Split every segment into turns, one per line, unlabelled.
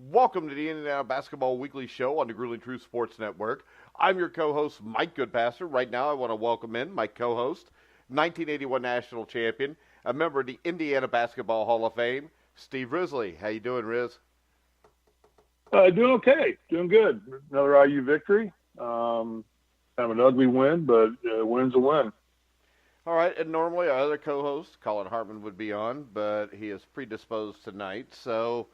Welcome to the Indiana Basketball Weekly Show on the Grueling Truth Sports Network. I'm your co-host, Mike Goodpaster. Right now, I want to welcome in my co-host, 1981 national champion, a member of the Indiana Basketball Hall of Fame, Steve Risley. How you doing, Riz?
Doing okay. Doing good. Another IU victory. Kind of an ugly win, but a win's a win.
All right, and normally our other co-host, Collin Hartman, would be on, but he is predisposed tonight. So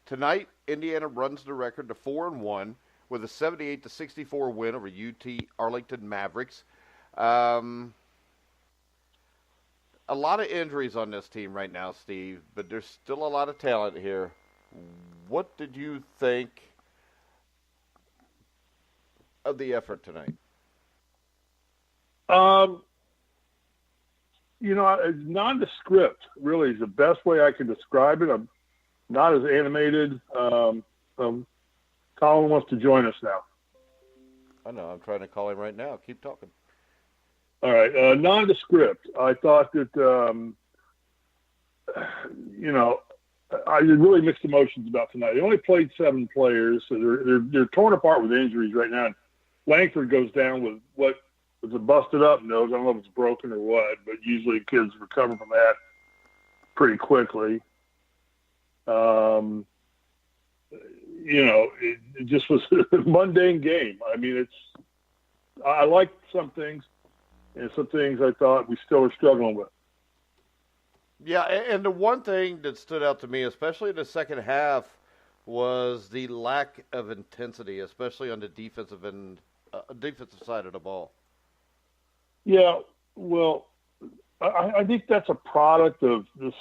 tonight, Indiana runs the record to 4-1 with a 78-64 win over UT-Arlington Mavericks. A lot of injuries on this team right now, Steve, but there's still a lot of talent here. What did you think of the effort tonight?
Nondescript really is the best way I can describe it. I'm not as animated. Colin wants to join us now.
I know. I'm trying to call him right now. Keep talking.
All right. Nondescript. I thought that, I had really mixed emotions about tonight. They only played 7 players, so they're torn apart with injuries right now. Langford goes down with what was a busted up nose. I don't know if it's broken or what, but usually kids recover from that pretty quickly. It just was a mundane game. I mean, I liked some things, and some things I thought we still are struggling with.
Yeah, and the one thing that stood out to me, especially in the second half, was the lack of intensity, especially on the defensive side of the ball.
Yeah, well, I think that's a product of this.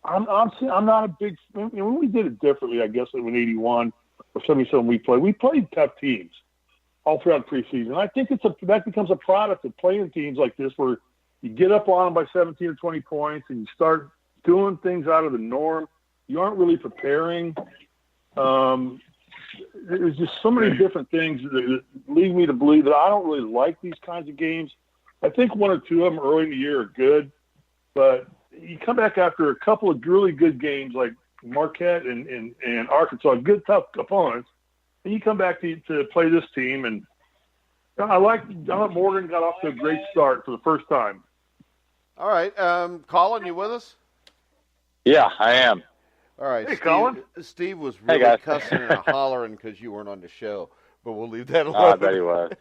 I'm not a big. When we did it differently, I guess in '81 or '77, we played tough teams all throughout preseason. I think that becomes a product of playing teams like this, where you get up on them by 17 or 20 points and you start doing things out of the norm. You aren't really preparing. There's just so many different things that lead me to believe that I don't really like these kinds of games. I think 1 or 2 of them early in the year are good, but you come back after a couple of really good games like Marquette and Arkansas, good tough opponents, and you come back to play this team. And I thought Morgan got off to a great start for the first time.
All right, Colin, you with us?
Yeah, I am.
All right,
hey, Colin.
Steve was really cussing and hollering because you weren't on the show, but we'll leave that alone.
I bet he was.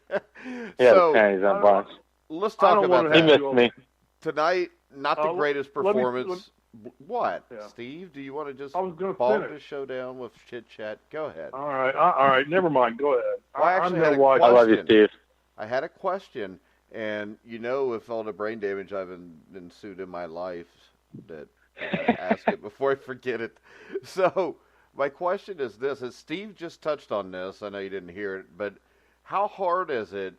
Yeah, the panties on bunch.
Let's talk about that.
He missed me.
Tonight, not the greatest performance. What?
Yeah.
Steve, do you want to just
bog
the show down with chit-chat? Go ahead.
All right. Never mind. Go ahead.
I
love you, Steve.
I had a question, and with all the brain damage I've been sued in my life, that I ask it before I forget it. So my question is this, as Steve just touched on this, I know you didn't hear it, but how hard is it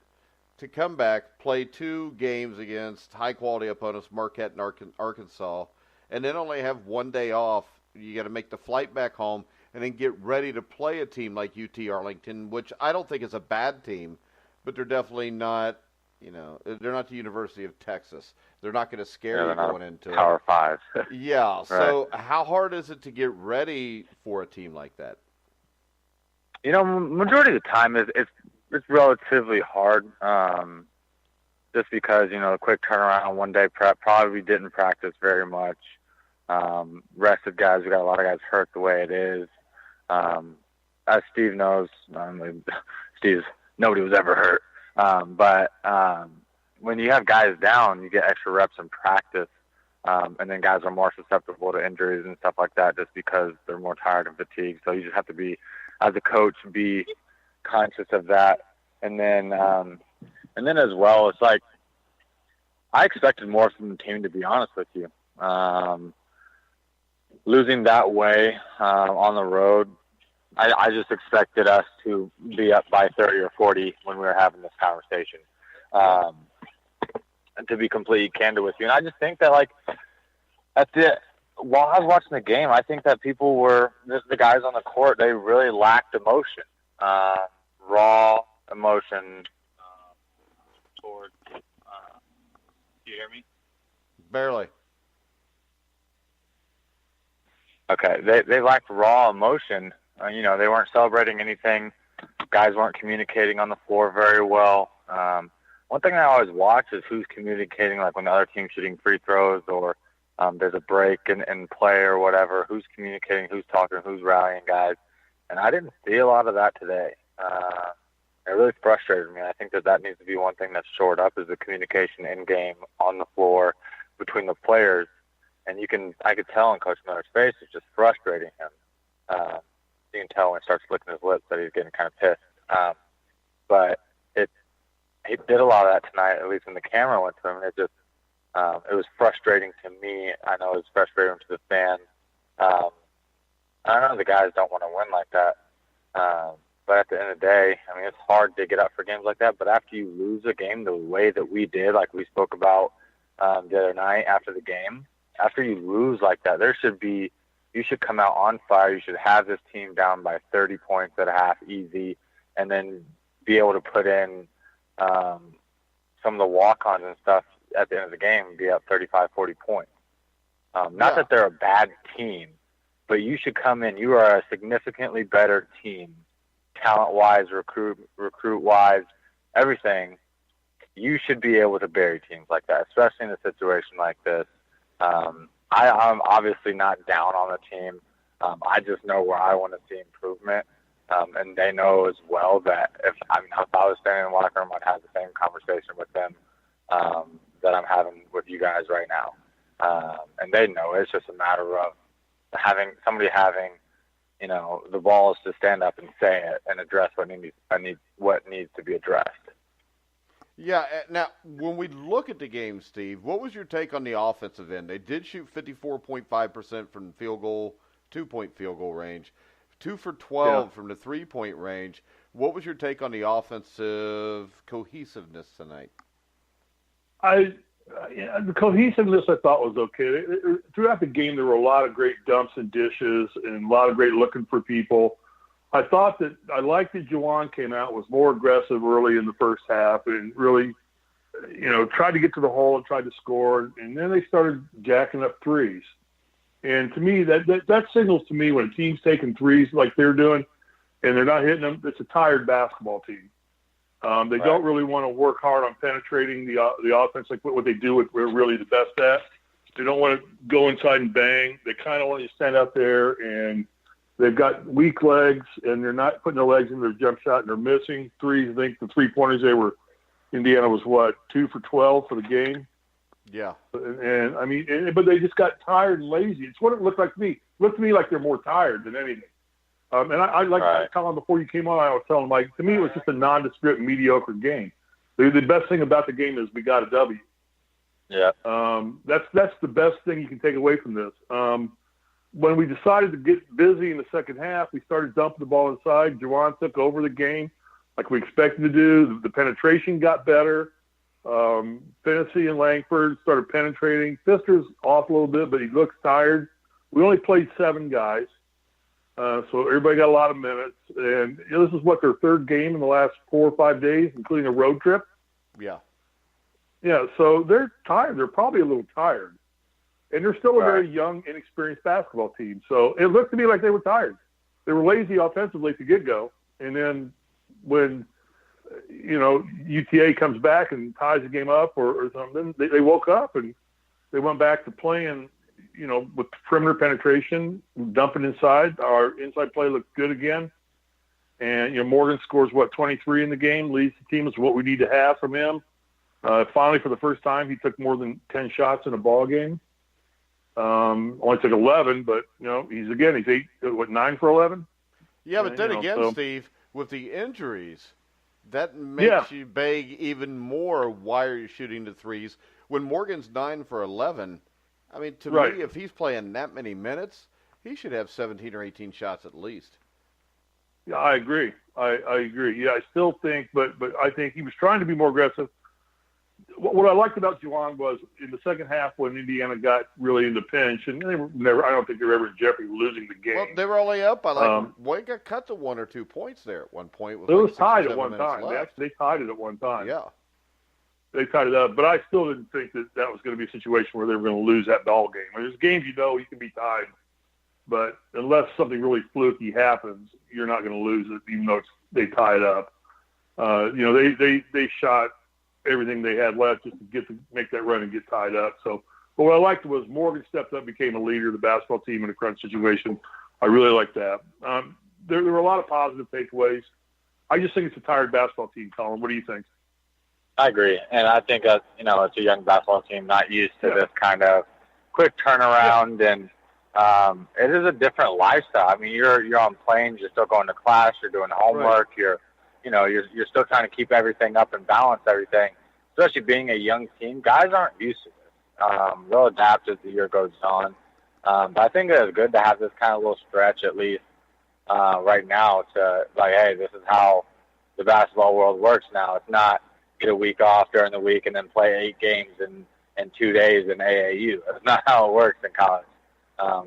to come back, play 2 games against high-quality opponents, Marquette and Arkansas, and then only have 1 day off? You got to make the flight back home and then get ready to play a team like UT-Arlington, which I don't think is a bad team, but they're definitely not, they're not the University of Texas. They're not going to scare you going into
Power 5.
Yeah, so
Right.
How hard is it to get ready for a team like that?
Majority of the time it's relatively hard, just because, a quick turnaround, 1 day prep, probably didn't practice very much. Rested guys, we got a lot of guys hurt the way it is. As Steve knows, nobody was ever hurt. But when you have guys down, you get extra reps in practice, and then guys are more susceptible to injuries and stuff like that just because they're more tired and fatigued. So you just have to be, as a coach, be conscious of that. And then as well, it's like I expected more from the team, to be honest with you. Losing that way on the road, I just expected us to be up by 30 or 40 when we were having this conversation. And to be completely candid with you, and I just think that while I was watching the game, I think that people were the guys on the court. They really lacked emotion, raw emotion towards. Do you hear me?
Barely.
Okay, they lacked raw emotion They weren't celebrating anything. Guys weren't communicating on the floor very well. One thing I always watch is who's communicating, like when the other team's shooting free throws or there's a break in play or whatever, who's communicating, who's talking, who's rallying guys. And I didn't see a lot of that today. It really frustrated me. I think that needs to be one thing that's shored up is the communication in-game on the floor between the players. And I could tell in Coach Miller's face, it's just frustrating him. You can tell when he starts licking his lips that he's getting kind of pissed. But he did a lot of that tonight, at least when the camera went to him. It was frustrating to me. I know it was frustrating to the fans. I know the guys don't want to win like that. But at the end of the day, I mean, it's hard to get up for games like that. But after you lose a game the way that we did, like we spoke about the other night after the game, after you lose like that, you should come out on fire. You should have this team down by 30 points at a half easy, and then be able to put in some of the walk-ons and stuff at the end of the game and be up 35, 40 points. Not that they're a bad team, but you should come in. You are a significantly better team, talent-wise, recruit-wise, everything. You should be able to bury teams like that, especially in a situation like this. I'm obviously not down on the team. I just know where I want to see improvement. And they know as well that if I was standing in the locker room, I'd have the same conversation with them that I'm having with you guys right now. And they know it's just a matter of having the balls to stand up and say it and address what needs to be addressed.
Yeah. Now, when we look at the game, Steve, what was your take on the offensive end? They did shoot 54.5% from field goal, 2-point field goal range, 2 for 12 from the 3-point range. What was your take on the offensive cohesiveness tonight?
The cohesiveness I thought was okay. Throughout the game, there were a lot of great dumps and dishes and a lot of great looking for people. I liked that Juwan came out, was more aggressive early in the first half and really, tried to get to the hole and tried to score. And then they started jacking up threes. And to me, that signals to me when a team's taking threes like they're doing and they're not hitting them, it's a tired basketball team. They don't really want to work hard on penetrating the offense like what they do, what we're really the best at. They don't want to go inside and bang. They kind of want to stand out there, and they've got weak legs, and they're not putting their legs in their jump shot, and they're missing threes. I think the three-pointers Indiana was 2 for 12 for the game.
Yeah.
But they just got tired and lazy. It's what it looked like to me. It looked to me like they're more tired than anything. And I like Colin, before you came on, I was telling Mike, to me it was just a nondescript, mediocre game. The best thing about the game is we got a W.
Yeah.
That's the best thing you can take away from this. When we decided to get busy in the second half, we started dumping the ball inside. Juwan took over the game like we expected to do. The penetration got better. Finney and Langford started penetrating. Pfister's off a little bit, but he looks tired. We only played 7 guys. So everybody got a lot of minutes. And this is their third game in the last 4 or 5 days, including a road trip.
Yeah.
Yeah, so they're tired. They're probably a little tired. And they're still a very young, inexperienced basketball team. So it looked to me like they were tired. They were lazy offensively to get-go. And then when, UTA comes back and ties the game up or something, they woke up and they went back to playing, with perimeter penetration, dumping inside. Our inside play looked good again. And, Morgan scores, 23 in the game, leads the team. Is what we need to have from him. Finally, for the first time, he took more than 10 shots in a ball game. Only took 11, but, he's 9 for 11?
Yeah, but then again, Steve, with the injuries, that makes you beg even more why are you shooting the threes. When Morgan's 9 for 11, I mean, to me, if he's playing that many minutes, he should have 17 or 18 shots at least.
Yeah, I agree. I agree. Yeah, I still think, but I think he was trying to be more aggressive. What I liked about Juwan was in the second half when Indiana got really in the pinch, and I don't think they were ever in jeopardy of losing the game.
Well, they were only up by it got cut to 1 or 2 points there at one point.
It was tied at one time. They tied it at one time.
Yeah.
They tied it up, but I still didn't think that was going to be a situation where they were going to lose that ball game. There's games you can be tied but unless something really fluky happens, you're not going to lose it, even though they tie it up. They shot everything they had left just to make that run and get tied up. So, but what I liked was Morgan stepped up, became a leader of the basketball team in a crunch situation. I really like that. There were a lot of positive takeaways. I just think it's a tired basketball team, Colin. What do you think?
I agree, and I think it's a young basketball team not used to this kind of quick turnaround, and it is a different lifestyle. I mean, you're on planes, you're still going to class, you're doing homework, right. You're still trying to keep everything up and balance everything. Especially being a young team, guys aren't used to this. They'll adapt as the year goes on, but I think it's good to have this kind of little stretch at least right now to hey, this is how the basketball world works now. It's not get a week off during the week and then play 8 games in 2 days in AAU. That's not how it works in college.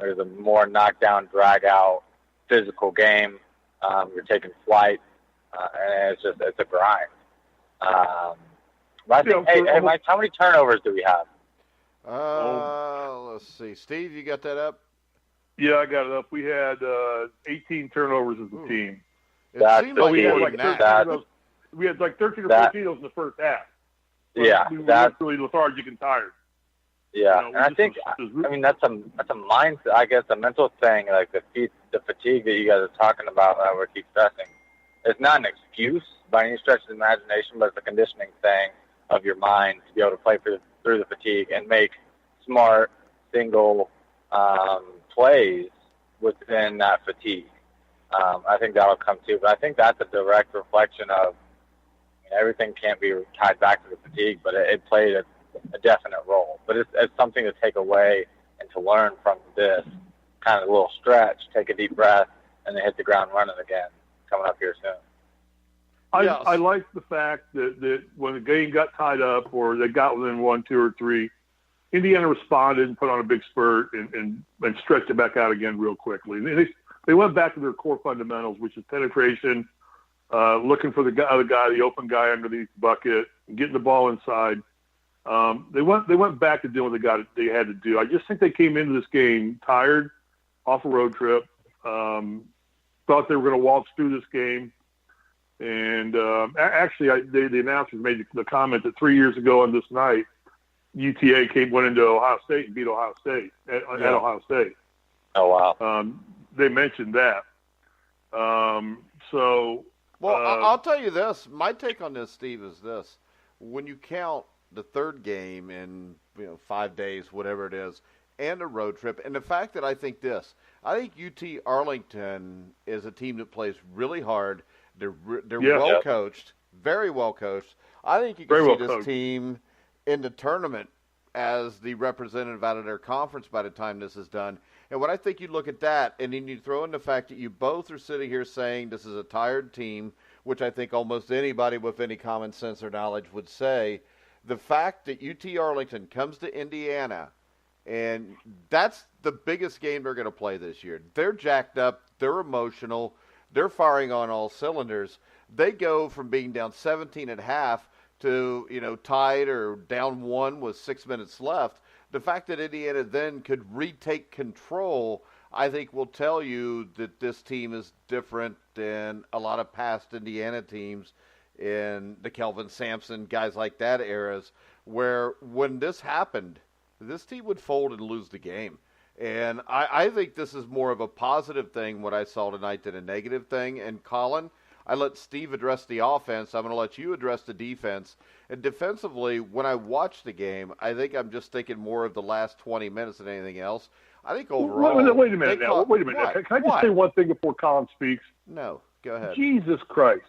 There's a more knockdown, drag-out, physical game. You're taking flight, and it's a grind. But I think, hey, Mike, how many turnovers do we have?
Let's see. Steve, you got that up?
Yeah, I got it up. We had 18 turnovers as a team.
It seemed like we had like that.
We had like 13 or 14 of those in the first half. But
yeah,
we were really lethargic and tired.
Yeah, and I think that's a mindset. I guess a mental thing, like the fatigue that you guys are talking about. That we keep stressing. It's not an excuse by any stretch of the imagination, but it's a conditioning thing of your mind to be able to play through the fatigue and make smart single plays within that fatigue. I think that'll come too, but I think that's a direct reflection of everything can't be tied back to the fatigue, but it played a definite role. But it's something to take away and to learn from this kind of little stretch, take a deep breath, and then hit the ground running again coming up here soon.
I like the fact that when the game got tied up or they got within 1, 2, or 3, Indiana responded and put on a big spurt and stretched it back out again real quickly. They went back to their core fundamentals, which is penetration, looking for the other guy, the open guy underneath the bucket, getting the ball inside. They went back to doing what they had to do. I just think they came into this game tired, off a road trip, thought they were going to waltz through this game. And actually, the announcers made the comment that 3 years ago on this night, UTA went into Ohio State and beat Ohio State at Ohio State.
Oh, wow.
They mentioned that.
I'll tell you this. My take on this, Steve, is this. When you count the third game in 5 days, whatever it is, and a road trip, and the fact that I think UT-Arlington is a team that plays really hard. They're well coached, very well coached. I think you can see this team in the tournament as the representative out of their conference by the time this is done. And when I think you look at that, and then you throw in the fact that you both are sitting here saying this is a tired team, which I think almost anybody with any common sense or knowledge would say, the fact that UT-Arlington comes to Indiana, and that's the biggest game they're going to play this year. They're jacked up. They're emotional. They're firing on all cylinders. They go from being down 17 at half to, tied or down 1 with 6 minutes left. The fact that Indiana then could retake control, I think, will tell you that this team is different than a lot of past Indiana teams in the Kelvin Sampson, guys like that eras, where when this happened, this team would fold and lose the game. And I think this is more of a positive thing, what I saw tonight, than a negative thing. And, Colin, I let Steve address the offense. I'm going to let you address the defense. And defensively, when I watch the game, I think I'm just thinking more of the last 20 minutes than anything else. I think overall...
Wait a minute now. Wait a minute. What? Can I just say one thing before Colin speaks?
No. Go ahead.
Jesus Christ.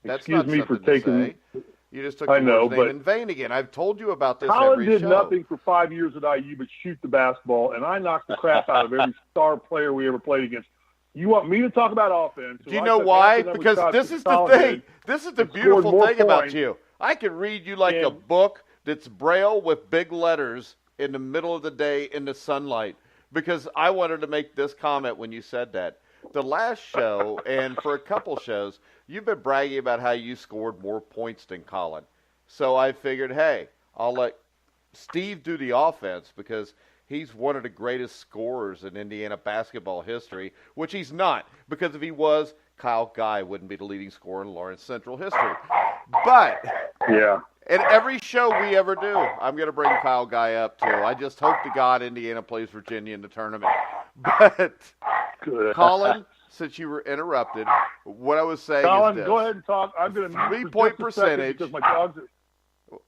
That's
Excuse me for taking...
You just took the Lord's name in vain again. I've told you about this
Colin
every show.
did nothing for 5 years at IU but shoot the basketball, and I knocked the crap out of every star player we ever played against. You want me to talk about offense?
Do you know why? Because this is the thing. This is the beautiful thing about you. I can read you like a book that's Braille with big letters in the middle of the day in the sunlight, because I wanted to make this comment when you said that. The last show, and for a couple shows, you've been bragging about how you scored more points than Colin. So I figured, hey, I'll let Steve do the offense because he's one of the greatest scorers in Indiana basketball history, which he's not, because if he was, Kyle Guy wouldn't be the leading scorer in Lawrence Central history. But
yeah,
in every show we ever do, I'm going to bring Kyle Guy up too. I just hope to God Indiana plays Virginia in the tournament. But Collin, since you were interrupted, what I was saying
Collin,
is this.
go ahead and talk. I'm going to
3-point percentage.
Because my dogs are...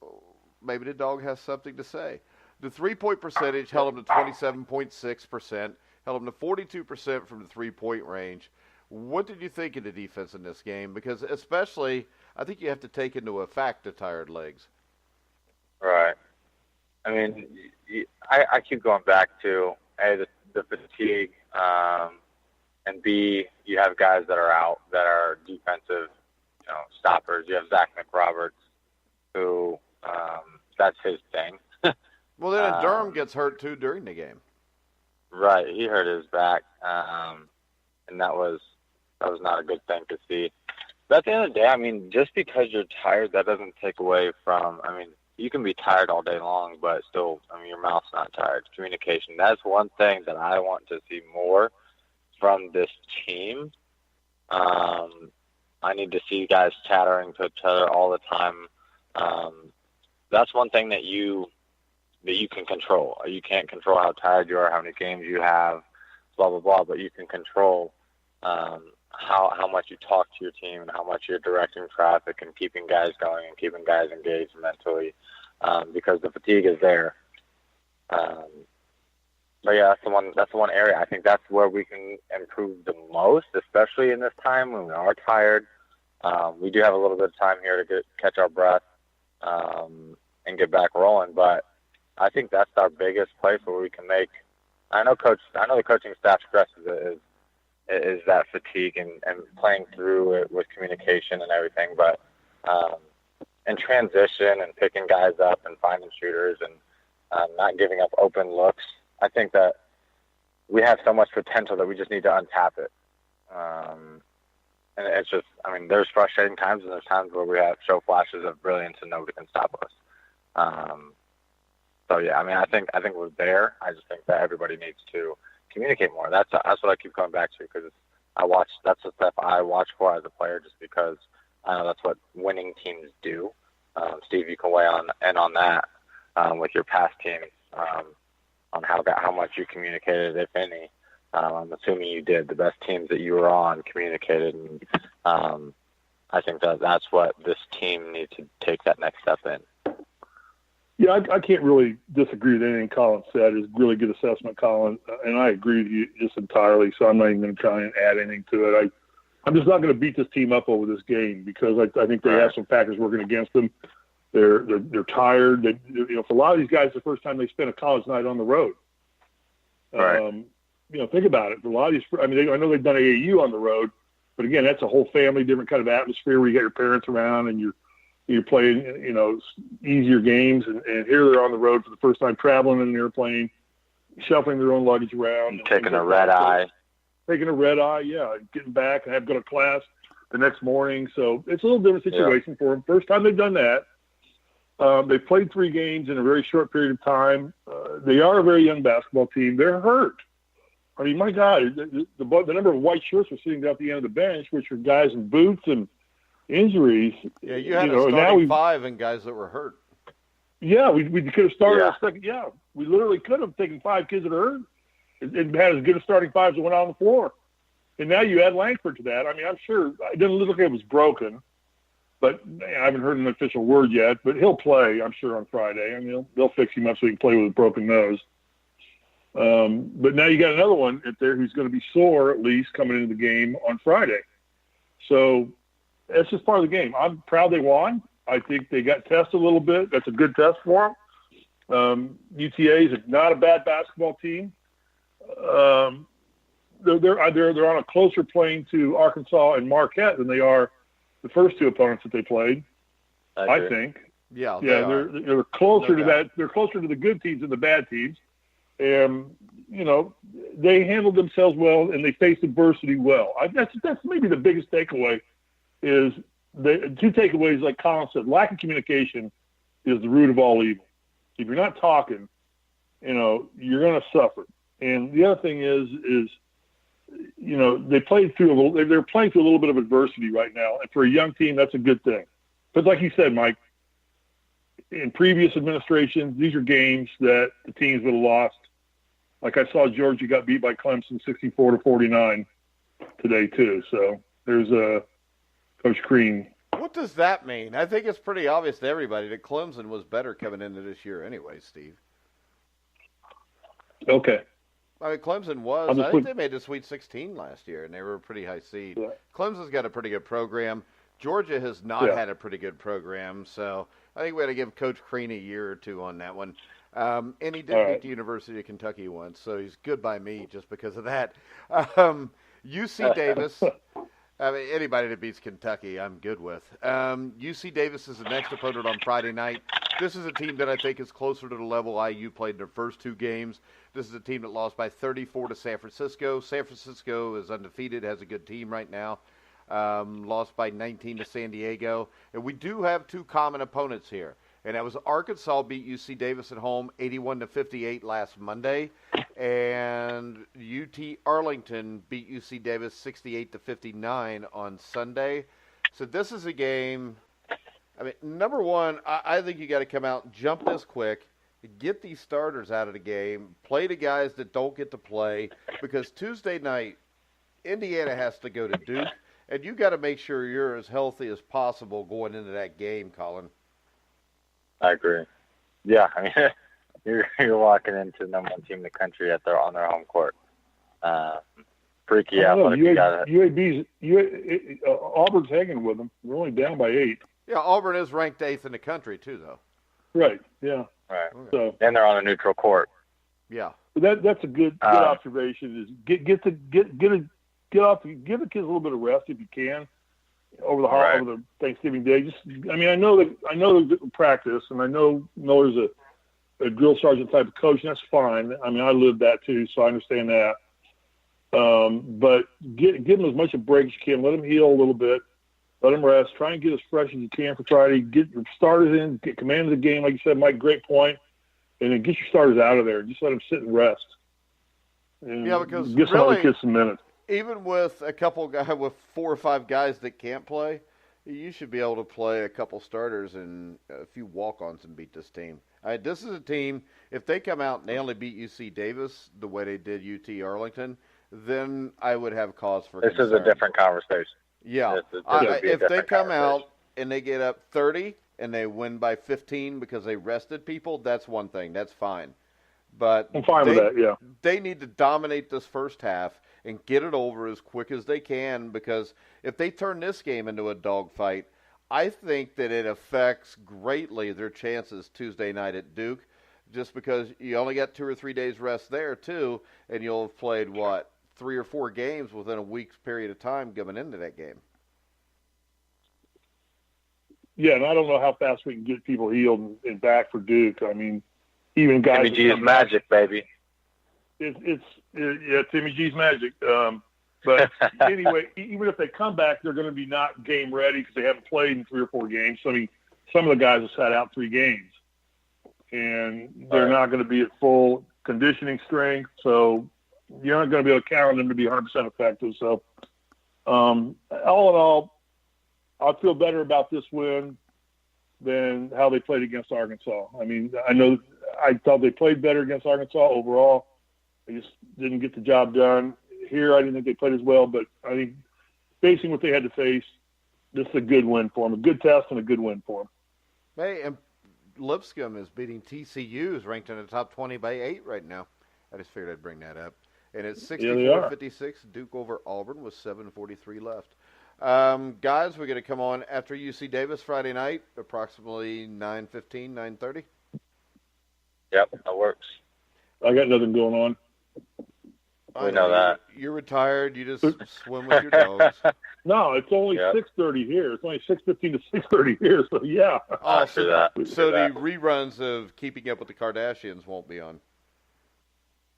Maybe the dog has something to say. The 3-point percentage held him to 27.6%, held him to 42% from the 3-point range. What did you think of the defense in this game? Because especially, I think you have to take into effect the tired legs.
Right. I mean, I keep going back to, A, the fatigue, and B, you have guys that are out that are defensive, stoppers. You have Zach McRoberts, who that's his thing.
Well, then Durham gets hurt too during the game.
Right, he hurt his back, and that was not a good thing to see. But at the end of the day, I mean, just because you're tired, that doesn't take away from. I mean, you can be tired all day long, but still, I mean, your mouth's not tired. Communication. That's one thing that I want to see more from this team. I need to see guys chattering to each other all the time. That's one thing that you can control. You can't control how tired you are, how many games you have, blah, blah, blah, but you can control how much you talk to your team and how much you're directing traffic and keeping guys going and keeping guys engaged mentally, because the fatigue is there. But yeah, that's the one area. I think that's where we can improve the most, especially in this time when we are tired. We do have a little bit of time here to catch our breath and get back rolling, but I think that's our biggest place where we can make. I know the coaching staff stresses it is that fatigue and playing through it with communication and everything, but in transition and picking guys up and finding shooters and not giving up open looks, I think that we have so much potential that we just need to untap it. And it's just, I mean, there's frustrating times and there's times where we show flashes of brilliance and nobody can stop us. So yeah, I mean, I think we're there. I just think that everybody needs to communicate more. That's what I keep coming back to, because that's the stuff I watch for as a player, just because I know that's what winning teams do. Steve, you can weigh on that with your past teams, on how much you communicated, if any. I'm assuming you did. The best teams that you were on communicated, and I think that's what this team needs to take that next step in.
Yeah, I can't really disagree with anything Collin said. It's a really good assessment, Collin, and I agree with you just entirely, so I'm not even going to try and add anything to it. I'm just not going to beat this team up over this game, because I think they have some factors working against them. They're tired. For a lot of these guys, it's the first time they spent a college night on the road.
Right.
Think about it. For a lot of these, I know they've done AAU on the road, but again, that's a whole family, different kind of atmosphere where you got your parents around and you're playing, easier games, and here they're on the road for the first time, traveling in an airplane, shuffling their own luggage around.
Taking a red eye,
yeah, getting back and have to go to class the next morning. So it's a little different situation for them. First time they've done that. They've played 3 games in a very short period of time. They are a very young basketball team. They're hurt. I mean, my God, the number of white shirts were sitting down at the end of the bench, which are guys in boots and injuries.
Yeah, you had a starting 5 and guys that were hurt.
Yeah, we could have started a second. Yeah, we literally could have taken 5 kids that are hurt and had as good a starting 5s that went on the floor. And now you add Langford to that. I mean, I'm sure it doesn't look like it was broken, but I haven't heard an official word yet. But he'll play, I'm sure, on Friday. I mean, they'll fix him up so he can play with a broken nose. But now you got another one at there who's going to be sore, at least, coming into the game on Friday. So that's just part of the game. I'm proud they won. I think they got tested a little bit. That's a good test for them. UTA is not a bad basketball team. They're on a closer plane to Arkansas and Marquette than they are the first 2 opponents that they played. I think.
Yeah,
they're closer to that. They're closer to the good teams than the bad teams. And, they handled themselves well and they faced adversity well. That's maybe the biggest takeaway is the 2 takeaways, like Collin said. Lack of communication is the root of all evil. If you're not talking, you're going to suffer. And the other thing is they played through they're playing through a little bit of adversity right now, and for a young team, that's a good thing. But like you said, Mike, in previous administrations, these are games that the teams would have lost. Like I saw Georgia got beat by Clemson 64-49 today too. So there's Coach Crean.
What does that mean? I think it's pretty obvious to everybody that Clemson was better coming into this year anyway, Steve.
Okay.
I mean, Clemson was. I think they made the Sweet 16 last year, and they were a pretty high seed. Yeah. Clemson's got a pretty good program. Georgia has not had a pretty good program, so I think we got to give Coach Crean a year or two on that one. And he did beat the University of Kentucky once, so he's good by me just because of that. UC Davis, I mean, anybody that beats Kentucky, I'm good with. UC Davis is the next opponent on Friday night. This is a team that I think is closer to the level IU played in their first two games. This is a team that lost by 34 to San Francisco. San Francisco is undefeated, has a good team right now. Lost by 19 to San Diego. And we do have two common opponents here. And that was Arkansas beat UC Davis at home 81-58 last Monday. And UT-Arlington beat UC Davis 68-59 on Sunday. So this is a game, I mean, number one, I think you got to come out and jump this quick, get these starters out of the game, play the guys that don't get to play, because Tuesday night, Indiana has to go to Duke, and you got to make sure you're as healthy as possible going into that game, Collin.
I agree. Yeah, I mean, you're walking into the number one team in the country on their home court. Freaky athletic.
Auburn's hanging with them. We're only down by 8.
Yeah, Auburn is ranked 8th in the country too, though.
Right. Yeah.
Right. So, and they're on a neutral court.
Yeah.
That's a good observation. Is give the kids a little bit of rest if you can over the Thanksgiving day. I know the practice, and I know Miller's a drill sergeant type of coach, and that's fine. I mean, I lived that too, so I understand that. But give them as much a break as you can. Let them heal a little bit. Let them rest. Try and get as fresh as you can for Friday. Get your starters in. Get command of the game, like you said, Mike. Great point. And then get your starters out of there. Just let them sit and rest. And
because
get some other kids some minutes.
Even with a couple guys, with 4 or 5 guys that can't play, you should be able to play a couple starters and a few walk-ons and beat this team. This is a team, if they come out and they only beat UC Davis the way they did UT-Arlington, then I would have cause for concern.
This is a different conversation.
Yeah. If they come out and they get up 30 and they win by 15 because they rested people, that's one thing. That's fine. But
I'm fine with that, yeah.
They need to dominate this first half and get it over as quick as they can, because if they turn this game into a dogfight, I think that it affects greatly their chances Tuesday night at Duke, just because you only got 2 or 3 days rest there too, and you'll have played, 3 or 4 games within a week's period of time coming into that game.
Yeah, and I don't know how fast we can get people healed and back for Duke. I mean, even guys.
Timmy G's magic, baby.
Timmy G's magic. But anyway, even if they come back, they're going to be not game ready because they haven't played in 3 or 4 games. So, I mean, some of the guys have sat out 3 games, and they're not going to be at full conditioning strength. So you're not going to be able to count on them to be 100% effective. So all in all, I feel better about this win than how they played against Arkansas. I mean, I thought they played better against Arkansas overall. They just didn't get the job done. Here, I didn't think they played as well, but I think facing what they had to face, this is a good win for them, a good test and a good win for them.
Hey, and Lipscomb is beating TCU, who's ranked in the top 20 by 8 right now. I just figured I'd bring that up. And it's 64-56, Duke over Auburn with 7:43 left. Guys, we're going to come on after UC Davis Friday night, approximately 9:15, 9:30.
Yep, that works.
I got nothing going on.
We know that.
You're retired. You just swim with your dogs.
No, it's only 6:30 here. It's only 6:15 to 6:30 here. So yeah.
Oh, so the reruns of Keeping Up with the Kardashians won't be on.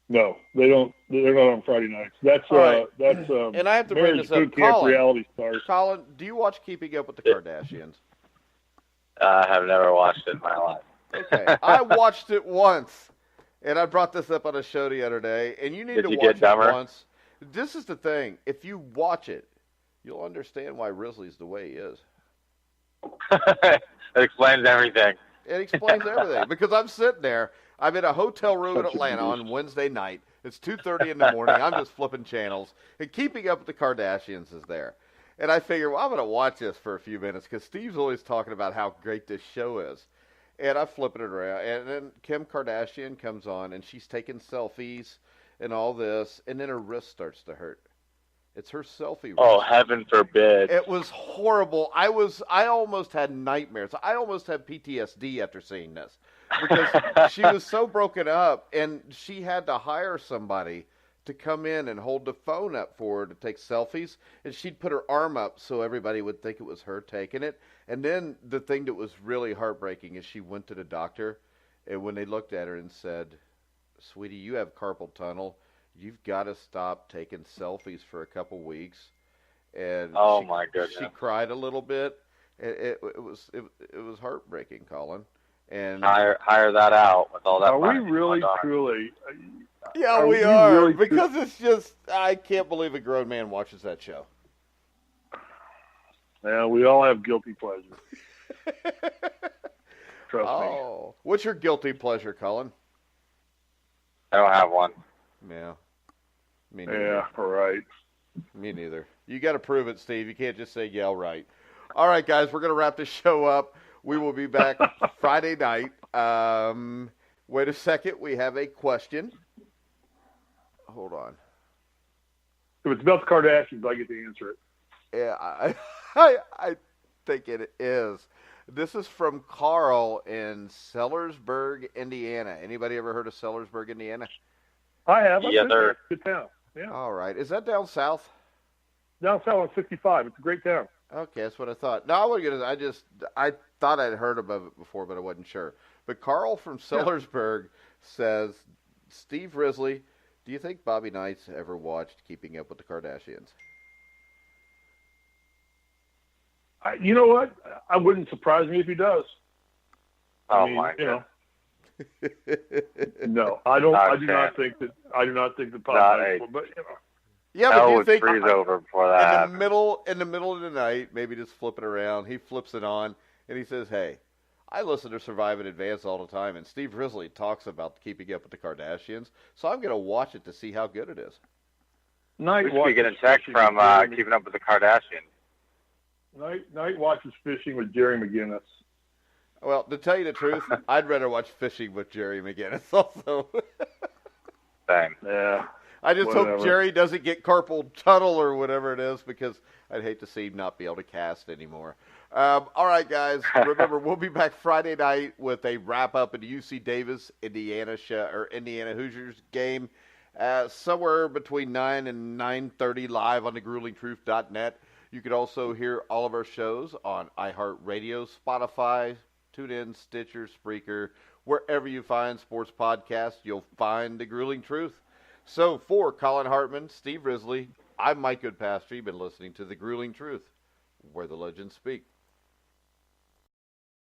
No, they don't. They're not on Friday nights. That's
right. And I have to bring this up. Collin,
reality stars.
Collin, do you watch Keeping Up with the Kardashians?
I have never watched it in my life.
Okay, I watched it once. And I brought this up on a show the other day, and you need to watch it once. This is the thing. If you watch it, you'll understand why Risley's the way he is.
It explains everything.
It explains everything. Because I'm sitting there. I'm in a hotel room in Atlanta on Wednesday night. It's 2:30 in the morning. I'm just flipping channels. And Keeping Up with the Kardashians is there. And I figure, well, I'm going to watch this for a few minutes because Steve's always talking about how great this show is. And I'm flipping it around. And then Kim Kardashian comes on, and she's taking selfies and all this. And then her wrist starts to hurt. It's her selfie wrist.
Oh, heaven forbid.
It was horrible. I almost had nightmares. I almost had PTSD after seeing this. Because she was so broken up, and she had to hire somebody to come in and hold the phone up for her to take selfies, and she'd put her arm up so everybody would think it was her taking it. And then the thing that was really heartbreaking is she went to the doctor, and when they looked at her and said, "Sweetie, you have carpal tunnel. You've got to stop taking selfies for a couple weeks." And
my goodness,
she cried a little bit. It was heartbreaking, Collin. And
hire that out with all that money.
Are we really, truly?
Yeah, we are. Really because it's just, I can't believe a grown man watches that show.
Yeah, we all have guilty pleasures. Trust me.
What's your guilty pleasure, Collin?
I don't have one.
Yeah. Me neither.
Yeah, right.
Me neither. You got to prove it, Steve. You can't just say, yeah, right. All right, guys, we're going to wrap this show up. We will be back Friday night. Wait a second. We have a question. Hold on.
If it's about the Kardashians, I get to answer it.
Yeah, I think it is. This is from Carl in Sellersburg, Indiana. Anybody ever heard of Sellersburg, Indiana?
I have.
Yeah, they're
good town. Yeah.
All right. Is that down south?
Down south on 65. It's a great town.
Okay, that's what I thought. No, I wasn't gonna. I thought I'd heard about it before, but I wasn't sure. But Carl from Sellersburg says, Steve Risley, do you think Bobby Knight's ever watched Keeping Up with the Kardashians?
You know what? I wouldn't surprise me if he does.
My God.
No, I don't. I do not think that. I do not think that Bobby Knight. But
yeah, but do you think
freeze over before that?
In the middle of the night, maybe just flipping around, he flips it on and he says, "Hey, I listen to Survive in Advance all the time, and Steve Risley talks about Keeping Up with the Kardashians, so I'm going to watch it to see how good it is."
We should be getting text from Keeping Up with the Kardashians.
Knight watches fishing with Jerry McGinnis.
Well, to tell you the truth, I'd rather watch fishing with Jerry McGinnis also.
Same.
Yeah.
I just hope Jerry doesn't get carpal tunnel or whatever it is, because I'd hate to see him not be able to cast anymore. All right, guys. Remember, we'll be back Friday night with a wrap-up of the UC Davis, Indiana Hoosiers game, somewhere between 9 and 9:30 live on thegruelingtruth.net. You can also hear all of our shows on iHeartRadio, Spotify, TuneIn, Stitcher, Spreaker. Wherever you find sports podcasts, you'll find The Grueling Truth. So for Collin Hartman, Steve Risley, I'm Mike Goodpaster. You've been listening to The Grueling Truth, where the legends speak.